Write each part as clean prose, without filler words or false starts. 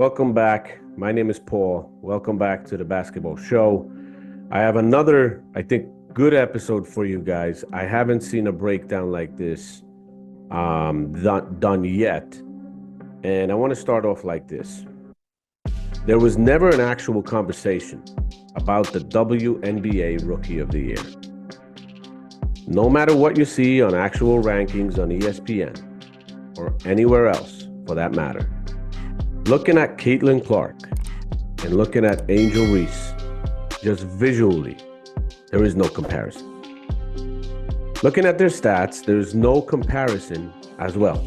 Welcome back. My name is Paul. Welcome back to the basketball show. I have another, I think, good episode for you guys. I haven't seen a breakdown like this done yet. And I want to start off like this. There was never an actual conversation about the WNBA Rookie of the Year. No matter what you see on actual rankings on ESPN or anywhere else for that matter, looking at Caitlin Clark and looking at Angel Reese, just visually, there is no comparison. Looking at their stats, there's no comparison as well.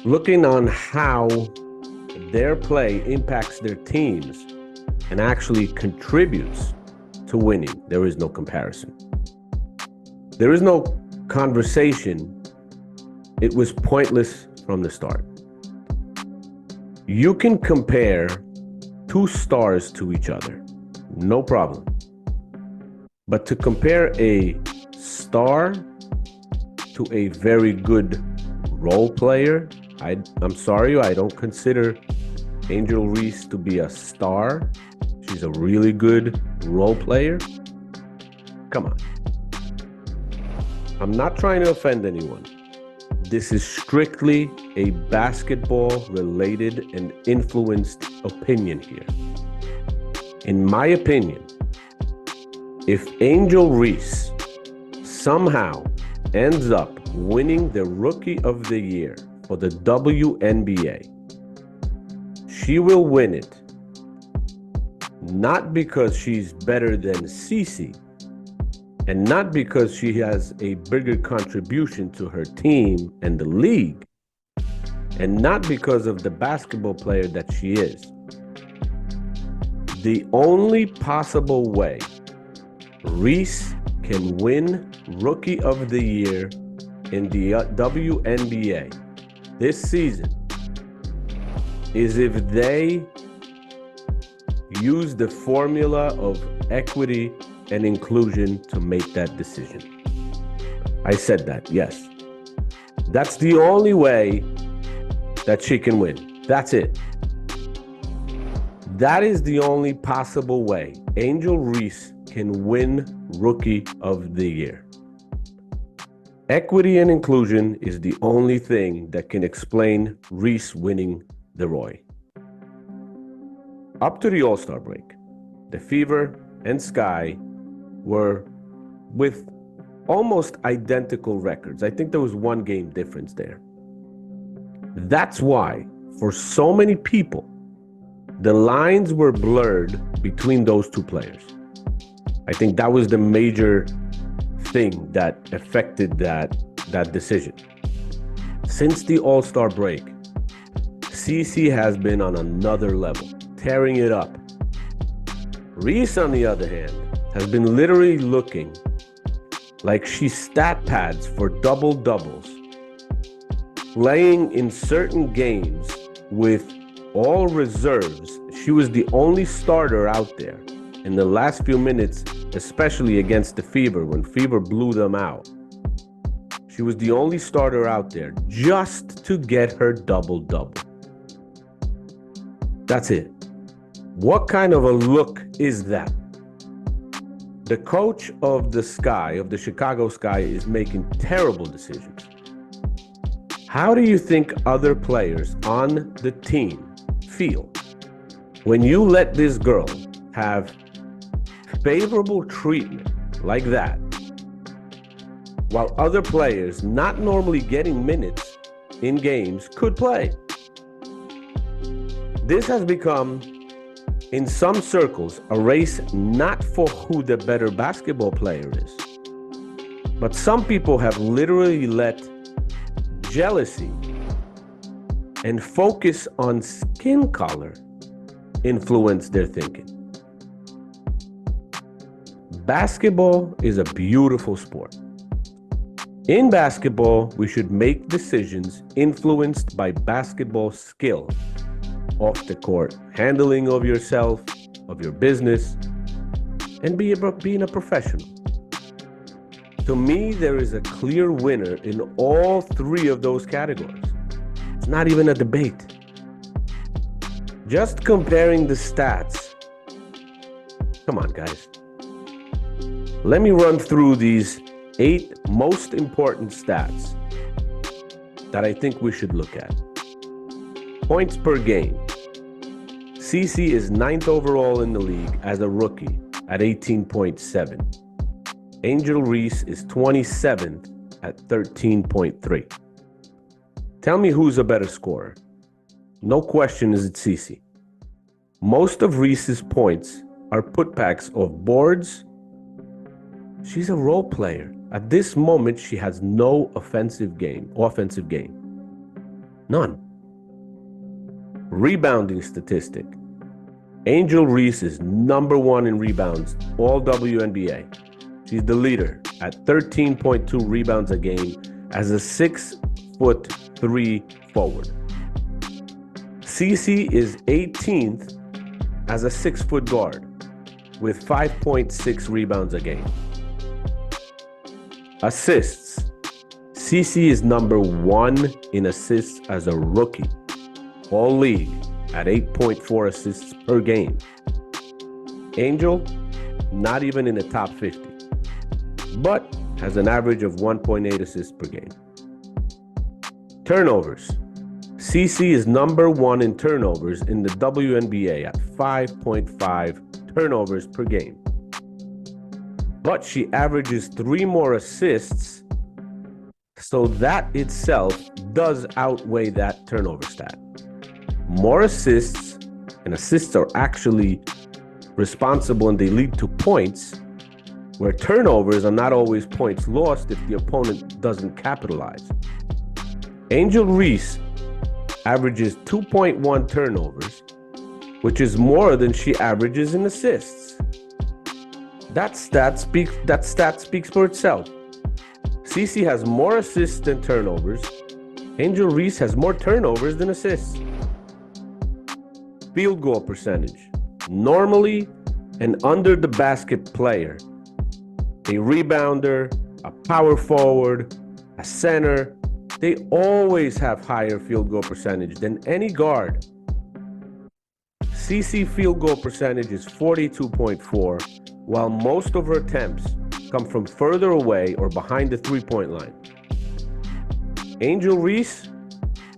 Looking on how their play impacts their teams and actually contributes to winning, there is no comparison. There is no conversation. It was pointless from the start. You can compare two stars to each other, no problem. But to compare a star to a very good role player, I'm sorry, I don't consider Angel Reese to be a star. She's a really good role player. Come on. I'm not trying to offend anyone. This is strictly a basketball-related and influenced opinion here. In my opinion, if Angel Reese somehow ends up winning the Rookie of the Year for the WNBA, she will win it not because she's better than Cece, and not because she has a bigger contribution to her team and the league, and not because of the basketball player that she is. The only possible way Reese can win Rookie of the Year in the WNBA this season is if they use the formula of equity and inclusion to make that decision. I said that, yes. That's the only way that she can win. That's it. That is the only possible way Angel Reese can win Rookie of the Year. Equity and inclusion is the only thing that can explain Reese winning the Roy. Up to the All-Star break, the Fever and Sky were with almost identical records. I think there was one game difference there. That's why, for so many people, the lines were blurred between those two players. I think that was the major thing that affected that decision. Since the All-Star break, Cece has been on another level, tearing it up. Reese, on the other hand, has been literally looking like she stat pads for double-doubles, playing in certain games with all reserves. She was the only starter out there in the last few minutes, especially against the Fever, when Fever blew them out. She was the only starter out there just to get her double-double. That's it. What kind of a look is that? The coach of the Sky, of the Chicago Sky, is making terrible decisions. How do you think other players on the team feel when you let this girl have favorable treatment like that, while other players not normally getting minutes in games could play? This has become, in some circles, a race not for who the better basketball player is, but some people have literally let jealousy and focus on skin color influence their thinking. Basketball is a beautiful sport. In basketball, we should make decisions influenced by basketball skill off the court, handling of yourself, of your business, and being a professional. To me, there is a clear winner in all three of those categories. It's not even a debate. Just comparing the stats. Come on, guys. Let me run through these 8 most important stats that I think we should look at. Points per game. CeCe is 9th overall in the league as a rookie at 18.7. Angel Reese is 27th at 13.3. Tell me who's a better scorer. No question is it CeCe. Most of Reese's points are putbacks of boards. She's a role player. At this moment, she has no offensive game. None. Rebounding statistic. Angel Reese is number 1 in rebounds, all WNBA. She's the leader at 13.2 rebounds a game as a 6'3" forward. CeCe is 18th as a 6-foot guard with 5.6 rebounds a game. Assists. CeCe is number 1 in assists as a rookie, all league at 8.4 assists per game. Angel, not even in the top 50, but has an average of 1.8 assists per game. Turnovers. CeCe is number 1 in turnovers in the WNBA at 5.5 turnovers per game. But she averages 3 more assists, so that itself does outweigh that turnover stat. More assists, and assists are actually responsible and they lead to points, where turnovers are not always points lost if the opponent doesn't capitalize. Angel Reese averages 2.1 turnovers, which is more than she averages in assists. That stat speaks for itself. CeCe has more assists than turnovers. Angel Reese has more turnovers than assists. Field goal percentage. Normally, an under the basket player, a rebounder, a power forward, a center, they always have higher field goal percentage than any guard. CeCe field goal percentage is 42.4, while most of her attempts come from further away or behind the three-point line. Angel Reese,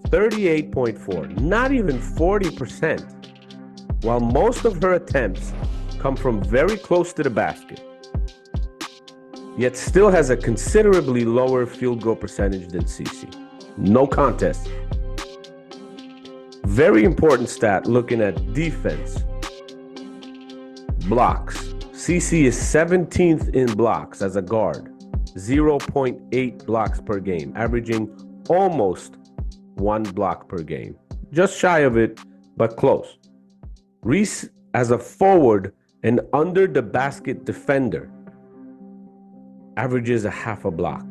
38.4, not even 40%, while most of her attempts come from very close to the basket, yet still has a considerably lower field goal percentage than CeCe. No contest. Very important stat looking at defense. Blocks. CeCe is 17th in blocks as a guard, 0.8 blocks per game, averaging almost 1 block per game. Just shy of it, but close. Reese as a forward and under the basket defender averages a half a block.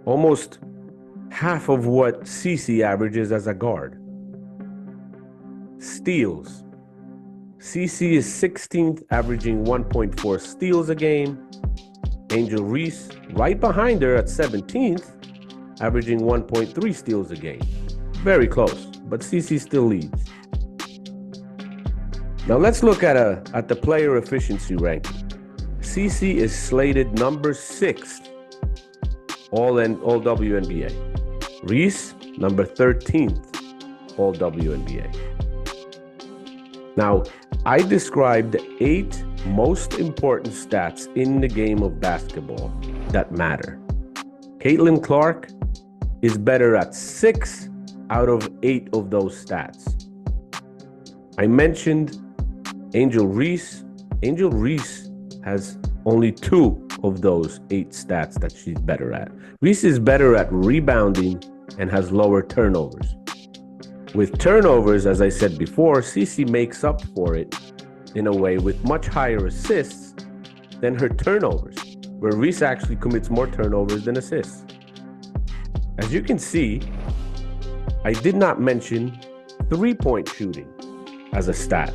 Almost half of what CeCe averages as a guard. Steals. CeCe is 16th, averaging 1.4 steals a game. Angel Reese, right behind her at 17th, averaging 1.3 steals a game. Very close, but CeCe still leads. Now let's look at the player efficiency ranking. CeCe is slated number 6th all WNBA. Reese, number 13th all WNBA. Now, I described the 8 most important stats in the game of basketball that matter. Caitlin Clark is better at 6 out of 8 of those stats. I mentioned Angel Reese. Angel Reese has only 2 of those 8 stats that she's better at. Reese is better at rebounding and has lower turnovers. With turnovers, as I said before, CeCe makes up for it in a way with much higher assists than her turnovers, where Reese actually commits more turnovers than assists. As you can see, I did not mention three-point shooting as a stat,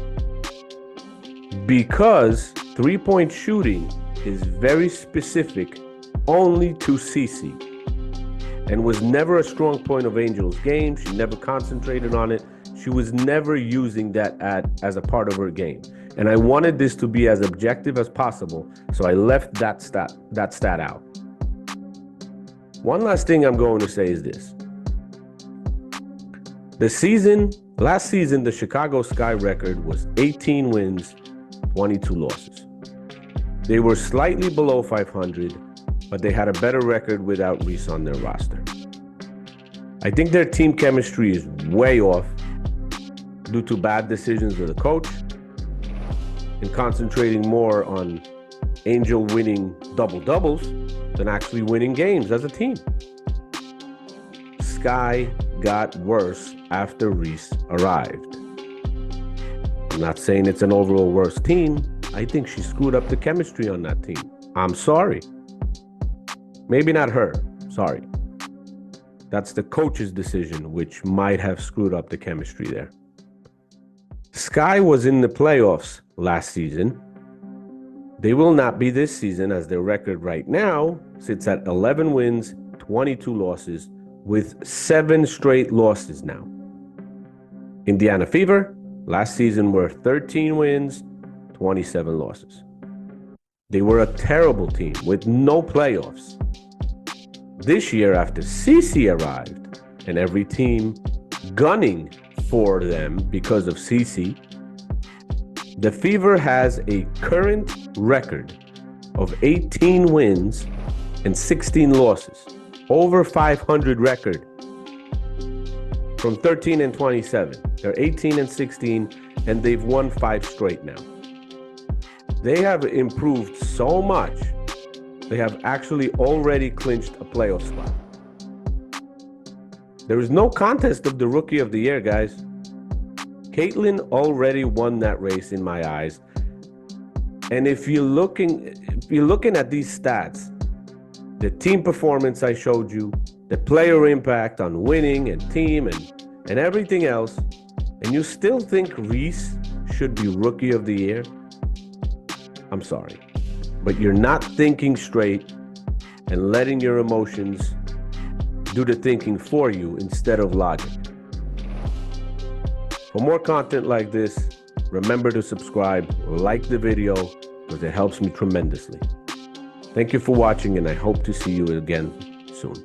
because three-point shooting is very specific only to CeCe. and was never a strong point of Angel's game. She never concentrated on it. She was never using that as a part of her game. And I wanted this to be as objective as possible, so I left that stat out. One last thing I'm going to say is this. Last season, the Chicago Sky record was 18 wins, 22 losses. They were slightly below 500, but they had a better record without Reese on their roster. I think their team chemistry is way off due to bad decisions of the coach and concentrating more on Angel winning double-doubles than actually winning games as a team. Sky got worse after Reese arrived. I'm not saying it's an overall worse team. I think she screwed up the chemistry on that team. I'm sorry. Maybe not her. Sorry. That's the coach's decision, which might have screwed up the chemistry there. Sky was in the playoffs last season. They will not be this season, as their record right now sits at 11 wins, 22 losses, with 7 straight losses now. Indiana Fever last season were 13 wins, 27 losses. They were a terrible team with no playoffs. This year, after CeCe arrived and every team gunning for them because of CeCe, the Fever has a current record of 18 wins and 16 losses, over 500 record from 13 and 27. They're 18 and 16, and they've won 5 straight now. They have improved so much. They have actually already clinched a playoff spot. There is no contest of the Rookie of the Year, guys. Caitlin already won that race in my eyes. And if you're looking at these stats, the team performance I showed you, the player impact on winning and team and everything else, and you still think Reese should be Rookie of the Year, I'm sorry. But you're not thinking straight and letting your emotions do the thinking for you instead of logic. For more content like this, remember to subscribe, like the video, because it helps me tremendously. Thank you for watching, and I hope to see you again soon.